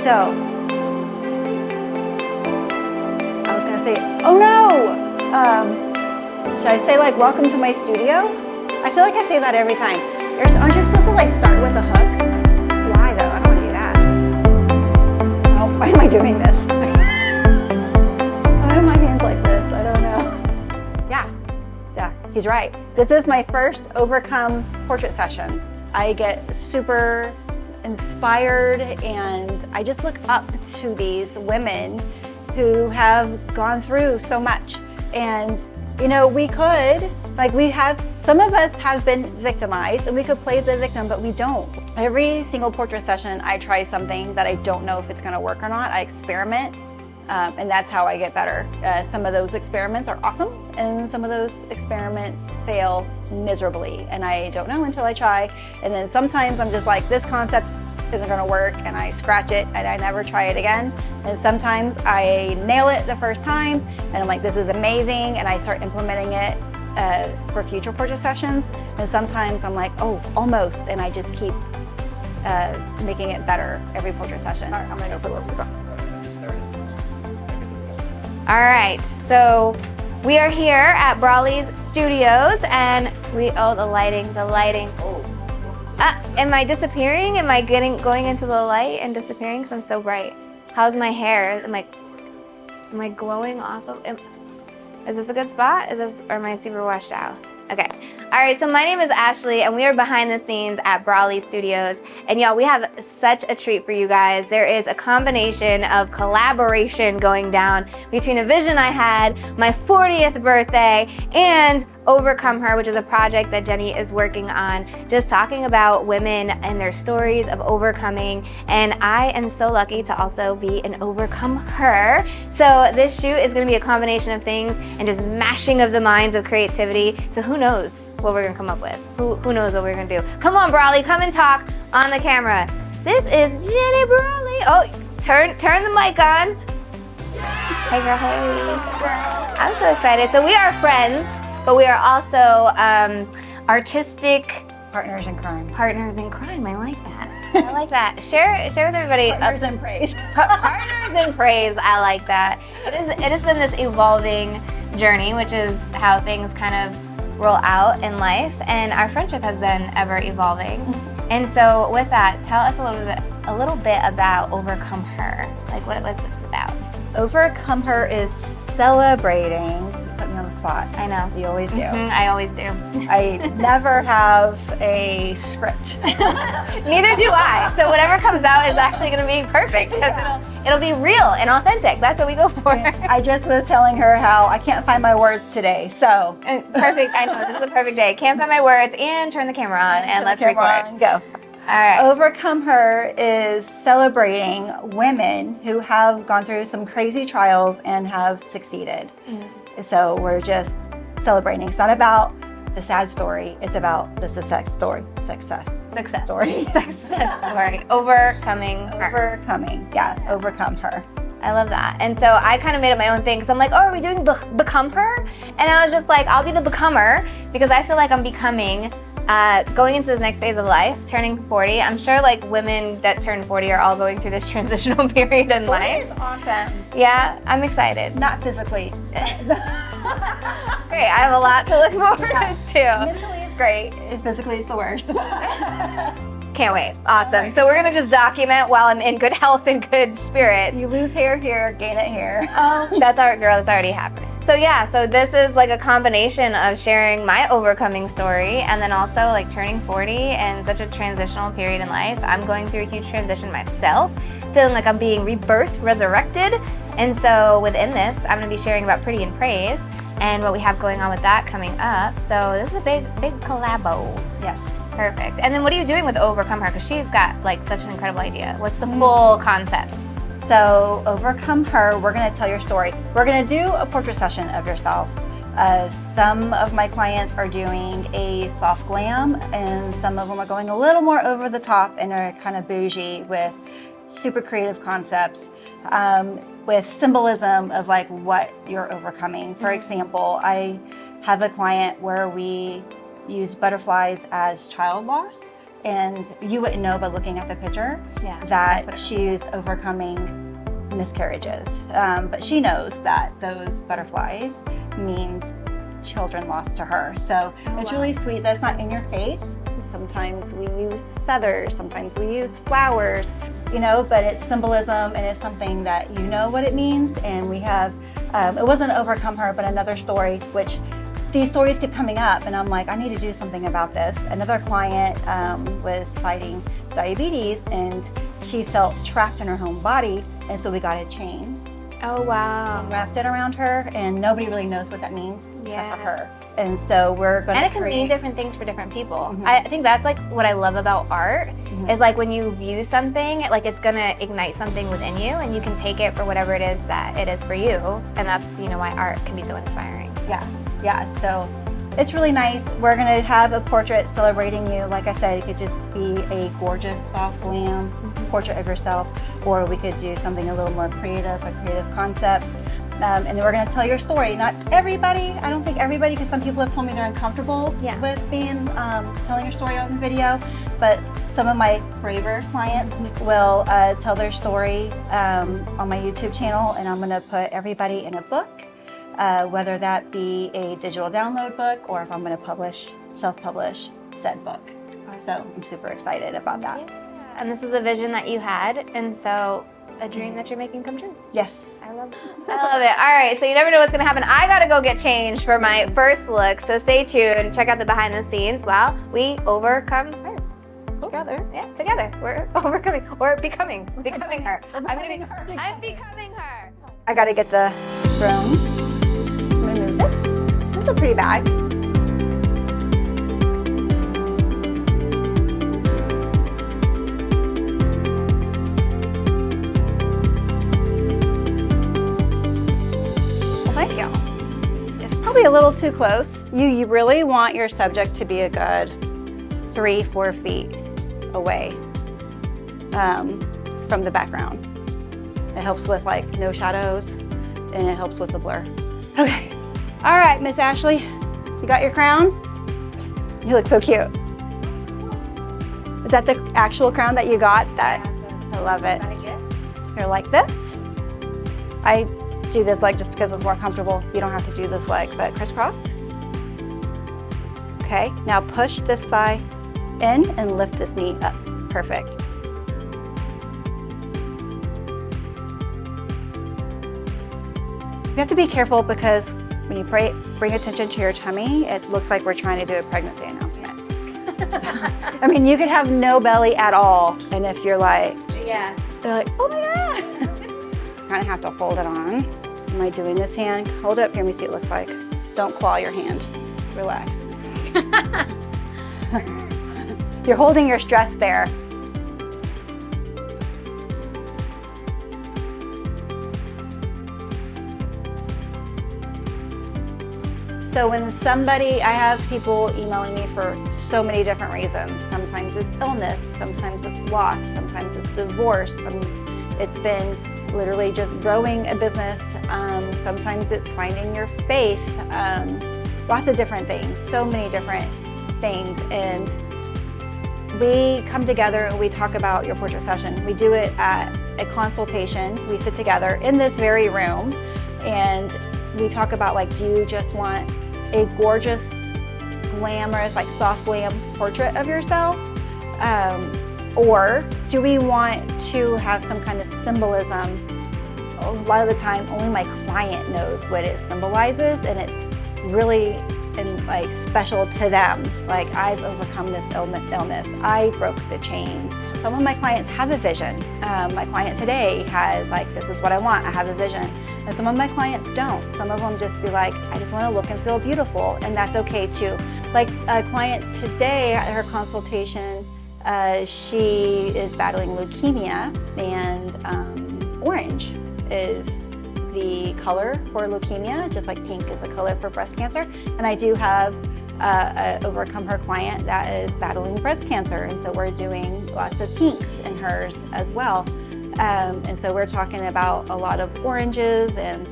So, I was gonna say, oh no! Should I say like, welcome to my studio? I feel like I say that every time. Aren't you supposed to like start with a hook? Why though? I don't wanna do that. Why am I doing this? Why have my hands like this? I don't know. Yeah, he's right. This is my first Overcome portrait session. I get super inspired and I just look up to these women who have gone through so much. And you know, some of us have been victimized and we could play the victim, but we don't. Every single portrait session, I try something that I don't know if it's gonna work or not. I experiment, and that's how I get better. Some of those experiments are awesome, and some of those experiments fail miserably, and I don't know until I try. And then sometimes I'm just like, this concept isn't gonna work, and I scratch it and I never try it again. And sometimes I nail it the first time and I'm like, this is amazing, and I start implementing it for future portrait sessions. And sometimes I'm like, oh, almost, and I just keep making it better every portrait session. All right, I'm gonna go put lipstick on. All right, so we are here at Brawley's Studios, and the lighting. Am I disappearing? Am I going into the light and disappearing? Because I'm so bright. How's my hair? Am I glowing off of? Is this a good spot? Or am I super washed out? Okay. All right, so my name is Ashley, and we are behind the scenes at Brawley Studios. And y'all, we have such a treat for you guys. There is a combination of collaboration going down between a vision I had, my 40th birthday, and Overcome Her, which is a project that Jenny is working on, just talking about women and their stories of overcoming. And I am so lucky to also be an Overcome Her. So this shoot is gonna be a combination of things and just mashing of the minds of creativity. So who knows what we're gonna come up with? Who knows what we're gonna do? Come on, Brawley, come and talk on the camera. This is Jenny Brawley. Oh, turn the mic on. Hey girl, hey. I'm so excited. So we are friends, but we are also artistic Partners in crime. Partners in crime. I like that. I like that. Share with everybody. Partners in praise. Partners in praise. I like that. It has been this evolving journey, which is how things kind of roll out in life, and our friendship has been ever evolving. And so, with that, tell us a little bit about Overcome Her. Like, what's this about? Overcome Her is celebrating. Put me on the spot. I know. You always do. I always do. I never have a script. Neither do I. So whatever comes out is actually going to be perfect because it'll be real and authentic. That's what we go for. I just was telling her how I can't find my words today. So perfect. I know this is a perfect day. Can't find my words, and turn the camera on and let's record. Go. All right. Overcome Her is celebrating women who have gone through some crazy trials and have succeeded. So we're just celebrating. It's not about the sad story. It's about the success story. Success story. Overcoming her. Overcome Her. I love that. And so I kind of made it my own thing because I'm like, oh, are we doing Become Her? And I was just like, I'll be the becomer because I feel like I'm becoming, going into this next phase of life, turning 40. I'm sure like women that turn 40 are all going through this transitional period in life. It is awesome. Yeah, I'm excited. Not physically. Great, I have a lot to look forward to. Mentally it's great. Physically it's the worst. Can't wait. Awesome. So we're going to just document while I'm in good health and good spirits. You lose hair here, gain it here. Oh, that's our girl. That's already happening. So yeah, so this is like a combination of sharing my overcoming story and then also like turning 40 and such a transitional period in life. I'm going through a huge transition myself, feeling like I'm being rebirthed, resurrected. And so within this, I'm going to be sharing about Pretty in Praise and what we have going on with that coming up. So this is a big collabo. Yes. Perfect. And then what are you doing with Overcome Her? Because she's got like such an incredible idea. What's the full concept? So Overcome Her, we're going to tell your story. We're going to do a portrait session of yourself. Some of my clients are doing a soft glam, and some of them are going a little more over the top and are kind of bougie with super creative concepts, with symbolism of like what you're overcoming. For example, I have a client where we use butterflies as child loss. and you wouldn't know by looking at the picture Yeah, that's what that it she's overcoming miscarriages. But she knows that those butterflies means children lost to her. So it's really sweet that it's not in your face. Sometimes we use feathers, sometimes we use flowers, you know, but it's symbolism and it's something that you know what it means. And we have, it wasn't Overcome Her, but another story, which these stories keep coming up and I'm like, I need to do something about this. Another client was fighting diabetes and she felt trapped in her own body. And so we got a chain. Oh, wow. Wrapped it around her, and nobody really knows what that means Yeah. except for her. And so we're going to And it can mean different things for different people. Mhm. I think that's like what I love about art Mhm. is like when you view something, like it's gonna ignite something within you and you can take it for whatever it is that it is for you. And that's, you know, why art can be so inspiring. So. Yeah. So it's really nice. We're going to have a portrait celebrating you. Like I said, it could just be a gorgeous soft glam portrait of yourself, or we could do something a little more creative, a creative concept. And then we're going to tell your story. Not everybody, I don't think everybody, because some people have told me they're uncomfortable with being telling your story on the video, but some of my braver clients will tell their story on my YouTube channel, and I'm going to put everybody in a book, whether that be a digital download book or if I'm going to self-publish said book. So I'm super excited about that. Yeah. And this is a vision that you had, and so a dream that you're making come true. Yes. I love it. I love it. All right, so you never know what's gonna happen. I gotta go get changed for my first look, so stay tuned. Check out the behind the scenes while we overcome her. Together. Yeah, together. We're overcoming or becoming her. Becoming I'm becoming her. I gotta get the broom. I'm gonna move this. This is a pretty bag. Thank you. It's probably a little too close. You really want your subject to be a good 3-4 feet away from the background. It helps with like no shadows and it helps with the blur. Okay. All right, Miss Ashley, you got your crown? You look so cute. Is that the actual crown that you got? I love it. You're like this. I do this leg just because it's more comfortable. You don't have to do this leg, but crisscross. Okay, now push this thigh in and lift this knee up. Perfect. You have to be careful because when you bring attention to your tummy, it looks like we're trying to do a pregnancy announcement. So, I mean, you could have no belly at all, and if you're like, Yeah. they're like, oh my God. Kind of have to hold it on. Am I doing this hand? Hold it up here, let me see what it looks like. Don't claw your hand. Relax. You're holding your stress there. So when I have people emailing me for so many different reasons. Sometimes it's illness, sometimes it's loss, sometimes it's divorce. It's been literally just growing a business. Sometimes it's finding your faith. Lots of different things, so many different things. And we come together and we talk about your portrait session. We do it at a consultation. We sit together in this very room and we talk about like, do you just want a gorgeous, glamorous, like soft glam portrait of yourself? Or do we want to have some kind of symbolism? A lot of the time, only my client knows what it symbolizes, and it's really like special to them. Like, I've overcome this illness. I broke the chains. Some of my clients have a vision. My client today had like, this is what I want. I have a vision. And some of my clients don't. Some of them just be like, I just want to look and feel beautiful, and that's okay too. Like a client today at her consultation, she is battling leukemia, and orange is the color for leukemia, just like pink is a color for breast cancer. And I do have an OvercomeHER client that is battling breast cancer, and so we're doing lots of pinks in hers as well. And so we're talking about a lot of oranges and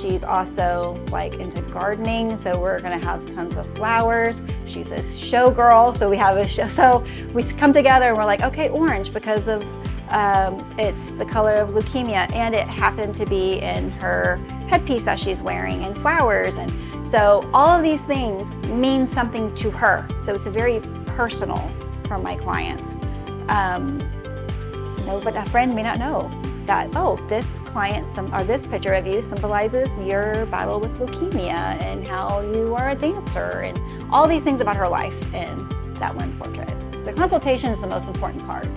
She's also like into gardening, so we're gonna have tons of flowers. She's a showgirl, so we have a show. So we come together and we're like, okay, orange because of it's the color of leukemia, and it happened to be in her headpiece that she's wearing, and flowers, and so all of these things mean something to her. So it's a very personal from my clients. But a friend may not know that, oh, this client or this picture of you symbolizes your battle with leukemia and how you are a dancer and all these things about her life in that one portrait. The consultation is the most important part.